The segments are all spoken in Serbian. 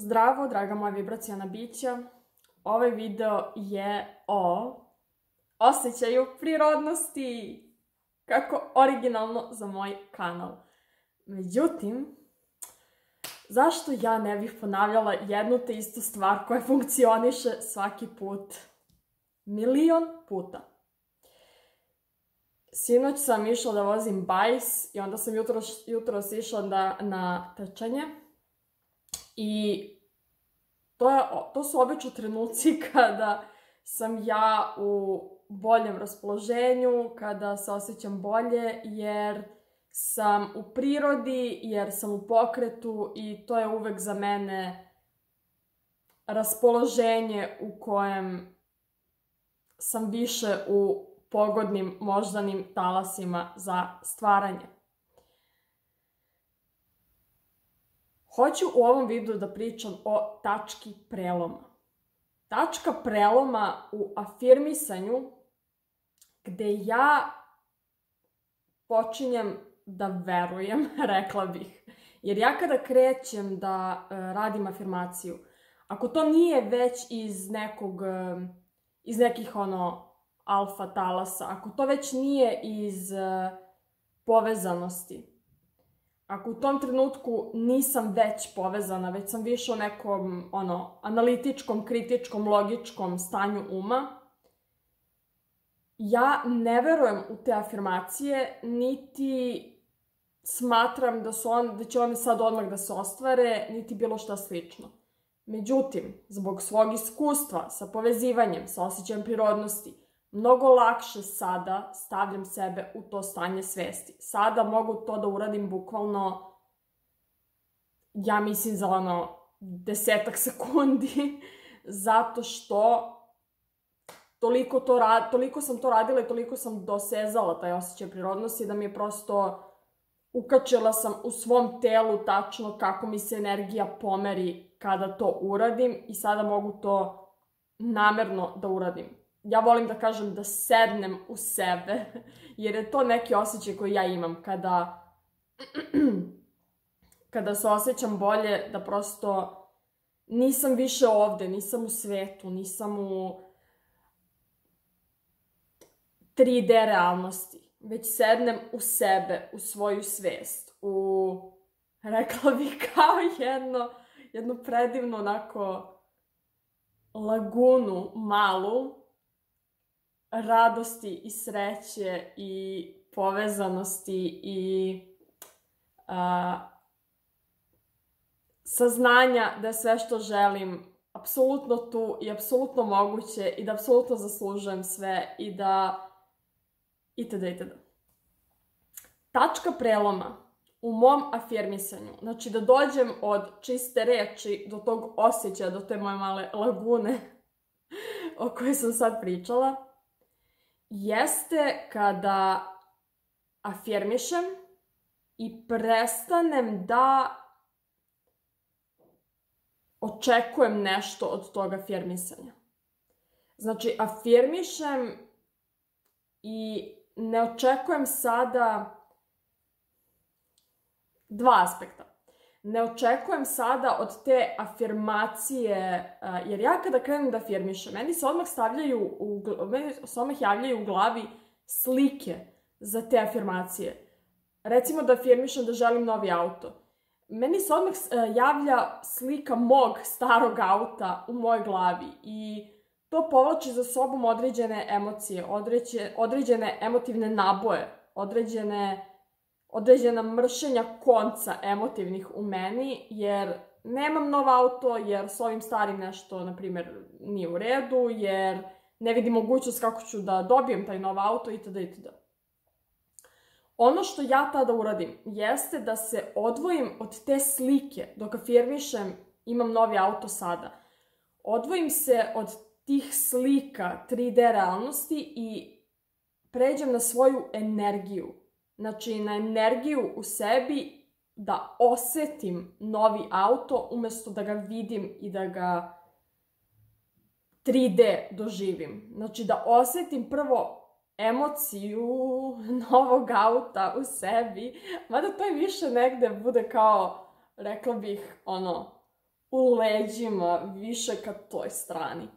Zdravo, draga moja vibracijona bića. Ovaj video je o osjećaju prirodnosti. Kako originalno za moj kanal. Međutim, zašto ja ne bih ponavljala jednu te istu stvar koja funkcioniše svaki put? Milion puta. Sinoć sam išla da vozim bajs i onda sam jutros išla na trčanje. I to su obično trenuci kada sam ja u boljem raspoloženju, kada se osjećam bolje, jer sam u prirodi, jer sam u pokretu i to je uvek za mene raspoloženje u kojem sam više u pogodnim moždanim talasima za stvaranje. Hoću u ovom videu da pričam o tački preloma. Tačka preloma u afirmisanju gde ja počinjem da verujem, rekla bih. Jer ja kada krećem da radim afirmaciju, ako to nije već iz nekih alfa talasa, ako to već nije iz povezanosti, ako u tom trenutku nisam već povezana, već sam više u nekom analitičkom, kritičkom, logičkom stanju uma, ja ne verujem u te afirmacije, niti smatram da će one sad odmah da se ostvare, niti bilo šta slično. Međutim, zbog svog iskustva sa povezivanjem, sa osjećajem prirodnosti, mnogo lakše sada stavljam sebe u to stanje svesti. Sada mogu to da uradim bukvalno, ja mislim za 10 sekundi, zato što toliko sam to radila i toliko sam dosezala taj osjećaj prirodnosti da mi je prosto ukačila sam u svom telu tačno kako mi se energija pomeri kada to uradim i sada mogu to namerno da uradim. Ja volim da kažem da sednem u sebe, jer je to neki osjećaj koji ja imam kada se osjećam bolje, da prosto nisam više ovde, nisam u svetu, nisam u 3D realnosti, već sednem u sebe, u svoju svest, rekla bih kao jednu predivnu lagunu malu, radosti i sreće i povezanosti i saznanja da je sve što želim apsolutno tu i apsolutno moguće i da apsolutno zaslužujem sve i da itd. Tačka preloma u mom afirmisanju, znači da dođem od čiste reči do tog osjećaja, do te moje male lagune o kojoj sam sad pričala, jeste kada afirmišem i prestanem da očekujem nešto od tog afirmisanja. Znači, afirmišem i ne očekujem sada dva aspekta. Ne očekujem sada od te afirmacije, jer ja kada krenem da afirmišem, meni se odmah javljaju u glavi slike za te afirmacije. Recimo da afirmišem da želim novi auto. Meni se odmah javlja slika mog starog auta u mojoj glavi i to povlači za sobom određene emocije, određene emotivne naboje, određena mršenja konca emotivnih u meni, jer nemam nov auto, jer s ovim starim nešto, na primjer, nije u redu, jer ne vidim mogućnost kako ću da dobijem taj nov auto itd. Ono što ja tada uradim jeste da se odvojim od te slike dok afirmišem imam novi auto sada. Odvojim se od tih slika 3D realnosti i pređem na svoju energiju. Znači, na energiju u sebi da osetim novi auto umesto da ga vidim i da ga 3D doživim. Znači, da osetim prvo emociju novog auta u sebi, mada to je više negde bude kao, rekla bih, u leđima, više ka toj strani.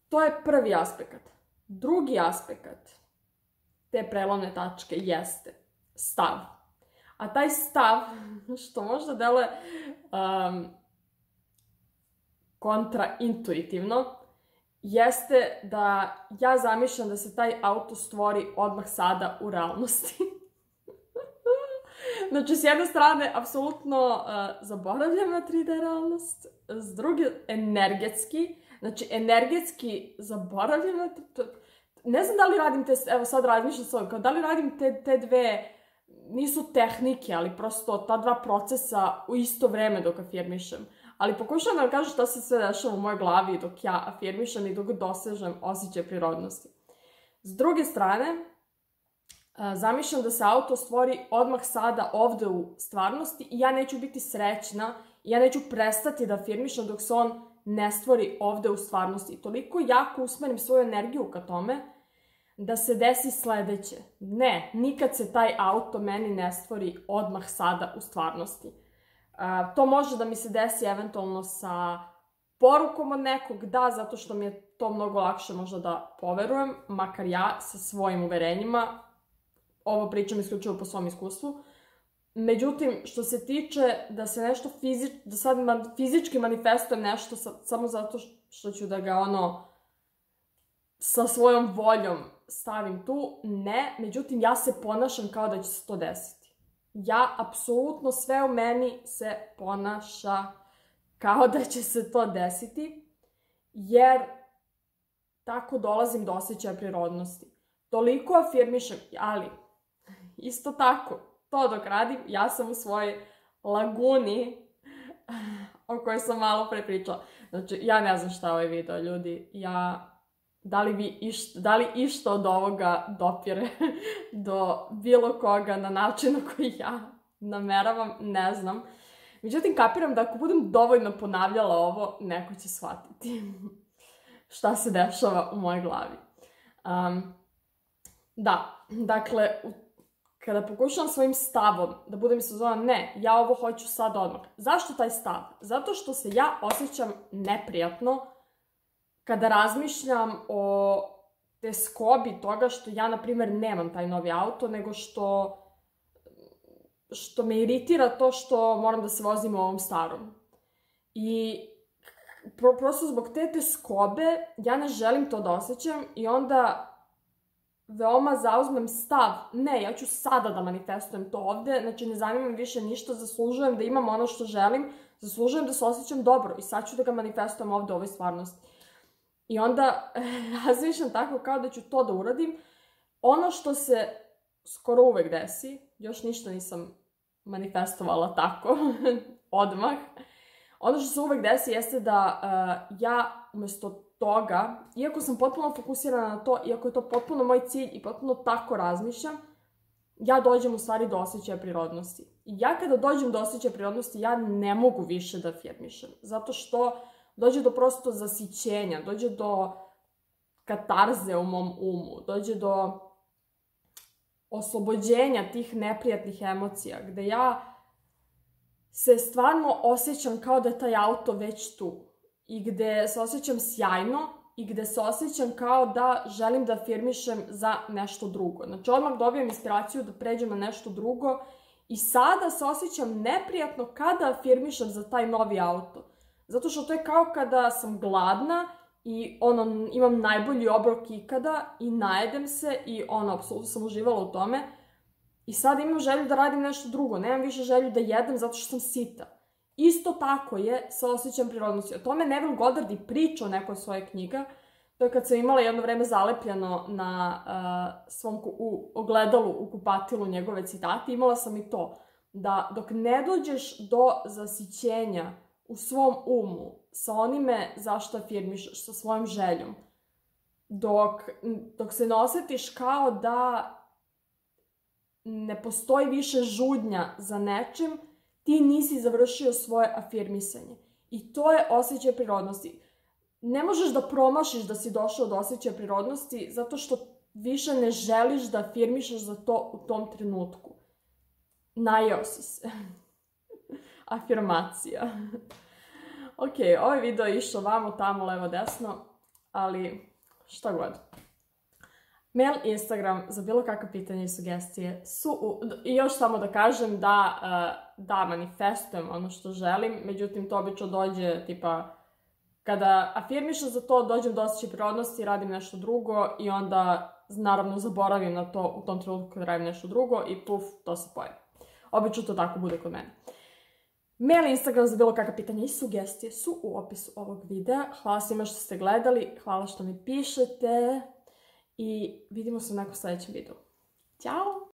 To je prvi aspekt. Drugi aspekt te prelomne tačke jeste stav. A taj stav, što možda deluje kontraintuitivno, jeste da ja zamišljam da se taj auto stvori odmah sada u realnosti. Znači, s jedne strane, apsolutno zaboravljam na 3D realnost, s druge, energetski zaboravljam na ne znam da li radim te, evo sad razmišljam s ovim, kao da li radim te dve, nisu tehnike, ali prosto ta dva procesa u isto vreme dok afirmišem. Ali pokušam da vam kažem šta se sve dešava u mojoj glavi dok ja afirmišem i dok dosežem osjećaj prirodnosti. S druge strane, zamišljam da se auto stvori odmah sada ovde u stvarnosti i ja neću biti srećna i ja neću prestati da afirmišem dok se on ne stvori ovde u stvarnosti. I toliko jako usmerim svoju energiju ka tome da se desi sledeće. Ne, nikad se taj auto meni ne stvori odmah sada u stvarnosti. To može da mi se desi eventualno sa porukom od nekog, da, zato što mi je to mnogo lakše možda da poverujem, makar ja sa svojim uverenjima, ovo pričam isključivo po svom iskustvu. Međutim, što se tiče da se nešto da sad fizički manifestujem nešto samo zato što ću da ga sa svojom voljom stavim tu, ne. Međutim, ja se ponašam kao da će se to desiti. Ja, apsolutno sve u meni se ponaša kao da će se to desiti, jer tako dolazim do osjećaja prirodnosti. Toliko afirmišem, ali isto tako, to dok radim, ja sam u svojoj laguni o kojoj sam malo pre pričala. Znači, ja ne znam šta je ovaj video, ljudi. Da li išta od ovoga dopire do bilo koga na način na koji ja nameravam, ne znam. Međutim, kapiram da ako budem dovoljno ponavljala ovo, neko će shvatiti šta se dešava u mojoj glavi. Da, dakle, kada pokušavam svojim stavom da budem izazvana, ne, ja ovo hoću sad odmah. Zašto taj stav? Zato što se ja osjećam neprijatno kada razmišljam o teskobi toga što ja, na primjer, nemam taj novi auto, nego što me iritira to što moram da se vozim u ovom starom. I prosto zbog te teskobe ja ne želim to da osjećam i onda veoma zauzmem stav, ne, ja ću sada da manifestujem to ovde, znači ne zanima me više ništa, zaslužujem da imam ono što želim, zaslužujem da se osjećam dobro i sad ću da ga manifestujem ovde u ovoj stvarnosti. I onda razmišljam tako kao da ću to da uradim. Ono što se skoro uvek desi, još ništa nisam manifestovala tako, odmah. Ono što se uvek desi jeste da ja umesto toga, iako sam potpuno fokusirana na to, iako je to potpuno moj cilj i potpuno tako razmišljam, ja dođem u stvari do osjećaja prirodnosti. I ja kada dođem do osjećaja prirodnosti, ja ne mogu više da afirmišem. Zato što dođe do prosto zasićenja, dođe do katarze u mom umu, dođe do oslobođenja tih neprijatnih emocija, gde ja se stvarno osjećam kao da je taj auto već tu i gde se osjećam sjajno i gde se osjećam kao da želim da afirmišem za nešto drugo. Znači, odmah dobijem inspiraciju da pređem na nešto drugo i sada se osjećam neprijatno kada afirmišem za taj novi auto. Zato što to je kao kada sam gladna i imam najbolji obrok ikada i najedem se i apsolutno sam uživala u tome. I sad imam želju da radim nešto drugo, nemam više želju da jedem zato što sam sita. Isto tako je sa osjećajem prirodnosti. O tome Neville Goddard i priča o nekoj svoje knjiga. To je kad sam imala jedno vreme zalepljeno na svom ogledalu u kupatilu njegove citate. Imala sam i to, da dok ne dođeš do zasićenja u svom umu sa onime zašto afirmišeš, sa svojom željom, dok se ne osjetiš kao da ne postoji više žudnja za nečim, ti nisi završio svoje afirmisanje. I to je osjećaj prirodnosti. Ne možeš da promašiš da si došao do osjećaja prirodnosti zato što više ne želiš da afirmišeš za to u tom trenutku. Najeo si se. afirmacija. Ok, ovaj video je išao vamo, tamo, levo, desno, ali šta god. Mail, Instagram za bilo kakve pitanje i sugestije su i još samo da kažem da manifestujem ono što želim, međutim to obično dođe tipa kada afirmišem za to, dođem do osjećaja prirodnosti, radim nešto drugo i onda naravno zaboravim na to u tom trenutku kada radim nešto drugo i puf, to se pojavi. Obično to tako bude kod mene. Mail, Instagram za bilo kakve pitanja i sugestije su u opisu ovog videa. Hvala svima što ste gledali, hvala što mi pišete i vidimo se u nekom sljedećem videu. Ćao!